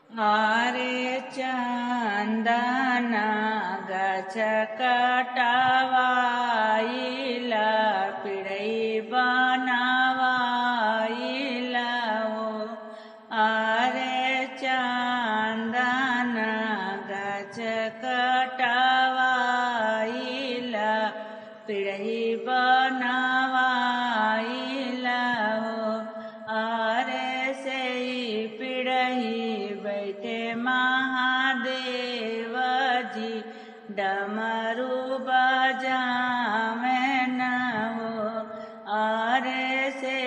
आरे चंदना गछ कटवाइला पिड़ई बनावाइला हो। आरे चंदना गछ कटवाइला पिड़ई बनावाइला हो। आरे से पिड़ई बैठे महादेव जी डमरू बजावे न हो। आरे से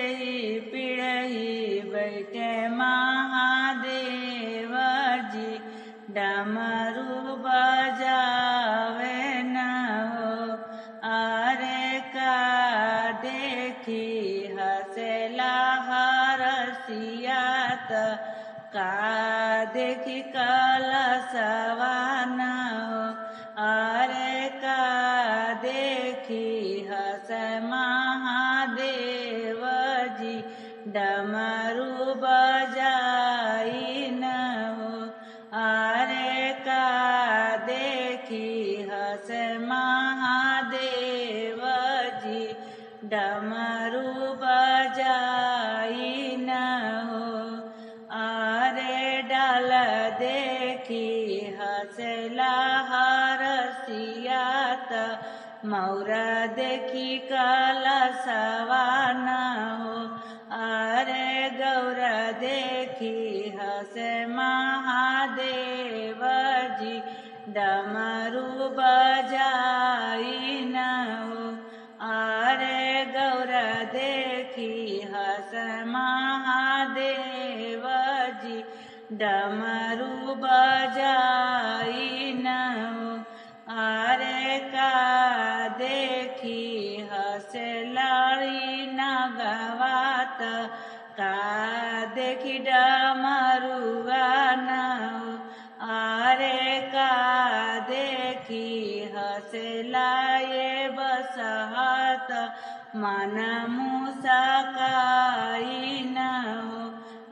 पिड़ई बैठे महादेव जी डमरू बजावे न हो। आरे का देखी हसेला हरसियात का देखी कलशवा न हो। आरे का देखी हस महादेव जी डमरू बजाई न हो। आरे का देखी हस महादेव जी डमरू बजाई न हो। आरे डाल देखी हसला हरसियात मौर देखी कलशवा न हो। आरे गौर देखी हस महादेव जी डमरू बजाई न हो। आरे गौर देखी हस महादेव जी डमरू बजाई न हो। आरे का देखी हस लाड़ी नगवात का देखी डमरुआ न हो। आरे का देखी हस लाए बसहत मन मुसकाई न हो।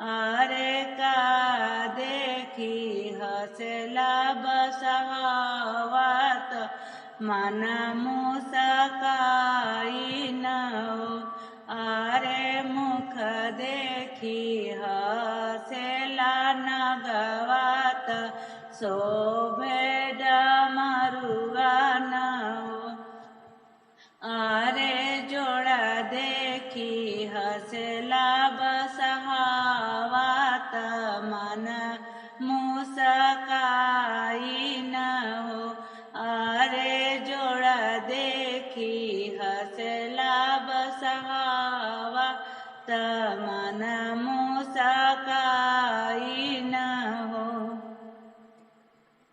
आरे का देखी हसला बसहत मन मुसकाई न हो। आरे मुख देखी हसला नगवात शोभे डमरुआ न हो। आरे जोड़ा देखी हसला बसहावत मन मुसकाई न हो। आरे जोड़ा देखी हसला बसहावत मन